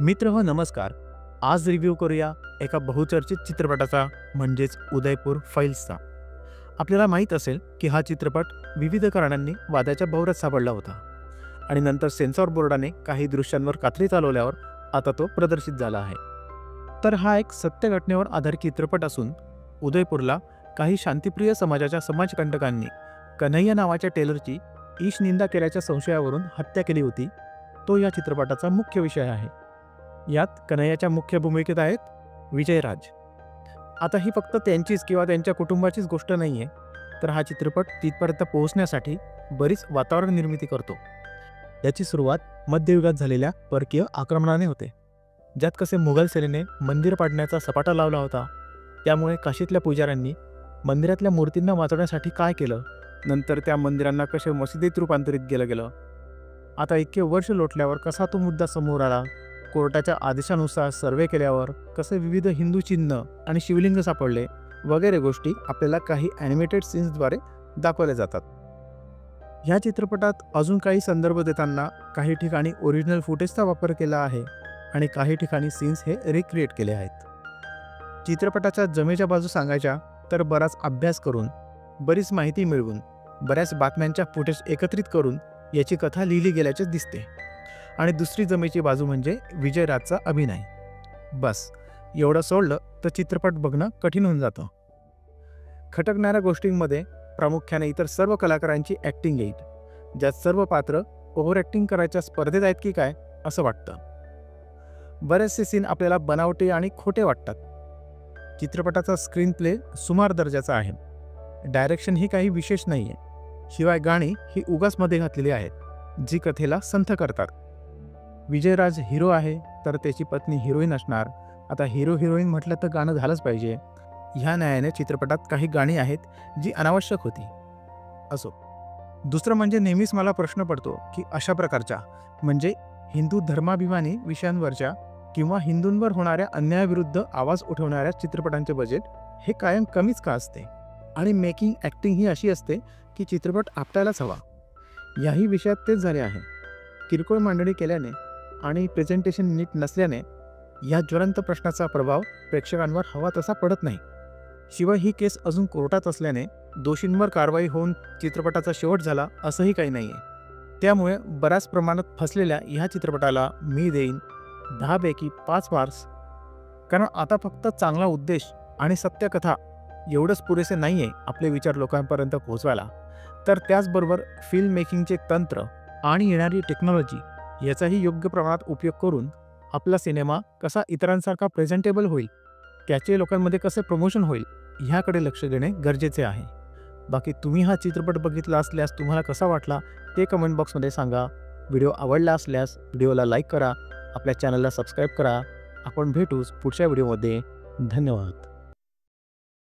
मित्र हो नमस्कार. आज रिव्ह्यू करूया एका बहुचर्चित चित्रपटाचा म्हणजेच उदयपूर फाईल्सचा. आपल्याला माहीत असेल की हा चित्रपट विविध कारणांनी वादाच्या भोवऱ्यात सापडला होता आणि नंतर सेन्सॉर बोर्डाने काही दृश्यांवर कात्री चालवल्यावर आता तो प्रदर्शित झाला आहे. तर हा एक सत्य घटनेवर आधारित चित्रपट असून उदयपूरला काही शांतिप्रिय समाजाच्या समाजकंटकांनी कन्हैया नावाच्या टेलरची ईशनिंदा केल्याच्या संशयावरून हत्या केली होती. तो या चित्रपटाचा मुख्य विषय आहे. यात कन्हैयाच्या मुख्य भूमिकेत आहेत विजयराज. आता ही फक्त त्यांचीच किंवा त्यांच्या कुटुंबाचीच गोष्ट नाही आहे, तर हा चित्रपट तिथपर्यंत पोहोचण्यासाठी बरीच वातावरण निर्मिती करतो. याची सुरुवात मध्ययुगात झालेल्या परकीय आक्रमणाने होते, ज्यात कसे मुघल सेनेने मंदिर पाडण्याचा सपाटा लावला होता. त्यामुळे काशीतल्या पुजाऱ्यांनी मंदिरातल्या मूर्तींना वाचवण्यासाठी काय केलं, नंतर त्या मंदिरांना कसे मशिदीत रूपांतरित केलं गेलं. आता इतके वर्ष लोटल्यावर कसा तो मुद्दा समोर आला, कोर्टाच्या आदेशानुसार सर्वे केल्यावर कसे विविध हिंदू चिन्ह आणि शिवलिंग सापडले वगैरे गोष्टी आपल्याला काही ॲनिमेटेड सीन्सद्वारे दाखवल्या जातात. ह्या चित्रपटात अजून काही संदर्भ देताना काही ठिकाणी ओरिजिनल फुटेजचा वापर केला आहे आणि काही ठिकाणी सीन्स हे रिक्रिएट केले आहेत. चित्रपटाच्या जमेच्या बाजू सांगायच्या तर बराच अभ्यास करून, बरीच माहिती मिळवून, बऱ्याच बातम्यांच्या फुटेज एकत्रित करून याची कथा लिहिली गेल्याचे दिसते. आणि दुसरी जमेची बाजू म्हणजे विजयराजचा अभिनय. बस एवढं सोडलं तर चित्रपट बघणं कठीण होऊन जातं. खटकणाऱ्या गोष्टींमध्ये प्रामुख्याने इतर सर्व कलाकारांची ॲक्टिंग येईल, ज्यात सर्व पात्र ओव्हर ॲक्टिंग करायच्या स्पर्धेत आहेत की काय असं वाटतं. बरेचसे सीन आपल्याला बनावटी आणि खोटे वाटतात. चित्रपटाचा स्क्रीन प्ले सुमार दर्जाचा आहे. डायरेक्शन ही काही विशेष नाही आहे. शिवाय गाणी ही उगाच मध्ये घातलेली आहेत, जी कथेला संथ करतात. विजयराज हिरो आहे तर त्याची पत्नी हिरोईन असणार. आता हिरो हिरोईन म्हटलं तर गाणं झालंच पाहिजे. ह्या न्यायाने चित्रपटात काही गाणी आहेत जी अनावश्यक होती. असो. दुसरं म्हणजे नेहमीच मला प्रश्न पडतो की अशा प्रकारच्या म्हणजे हिंदू धर्माभिमानी विषयांवरच्या किंवा हिंदूंवर होणाऱ्या अन्यायाविरुद्ध आवाज उठवणाऱ्या चित्रपटांचे बजेट हे कायम कमीच का असते आणि मेकिंग ॲक्टिंग ही अशी असते की चित्रपट आपटायलाच हवा. याही विषयात तेच झाले आहे. किरकोळ मांडणी केल्याने आणि प्रेझेंटेशन नीट नसल्याने या ज्वलंत प्रश्नाचा प्रभाव प्रेक्षकांवर हवा तसा पडत नाही. शिवाय ही केस अजून कोर्टात असल्याने दोषींवर कारवाई होऊन चित्रपटाचा शेवट झाला असंही काही नाही आहे. त्यामुळे बऱ्याच प्रमाणात फसलेल्या ह्या चित्रपटाला मी देईन 10 पैकी 5 मार्क्स. कारण आता फक्त चांगला उद्देश आणि सत्यकथा एवढंच पुरेसे नाही आहे आपले विचार लोकांपर्यंत पोहोचवायला, तर त्याचबरोबर फिल्म मेकिंगचे तंत्र आणि येणारी टेक्नॉलॉजी याचाही योग्य प्रमाणात उपयोग करून आपला सिनेमा कसा इतरांसारखा प्रेझेंटेबल होईल, त्याचे लोकांमध्ये कसे प्रमोशन होईल ह्याकडे लक्ष देणे गरजेचे आहे. बाकी तुम्ही हा चित्रपट बघितला असल्यास तुम्हाला कसा वाटला ते कमेंट बॉक्समध्ये सांगा. व्हिडिओ आवडला असल्यास व्हिडिओला लाईक करा, आपल्या चॅनलला सबस्क्राईब करा. आपण भेटूच पुढच्या व्हिडिओमध्ये. धन्यवाद.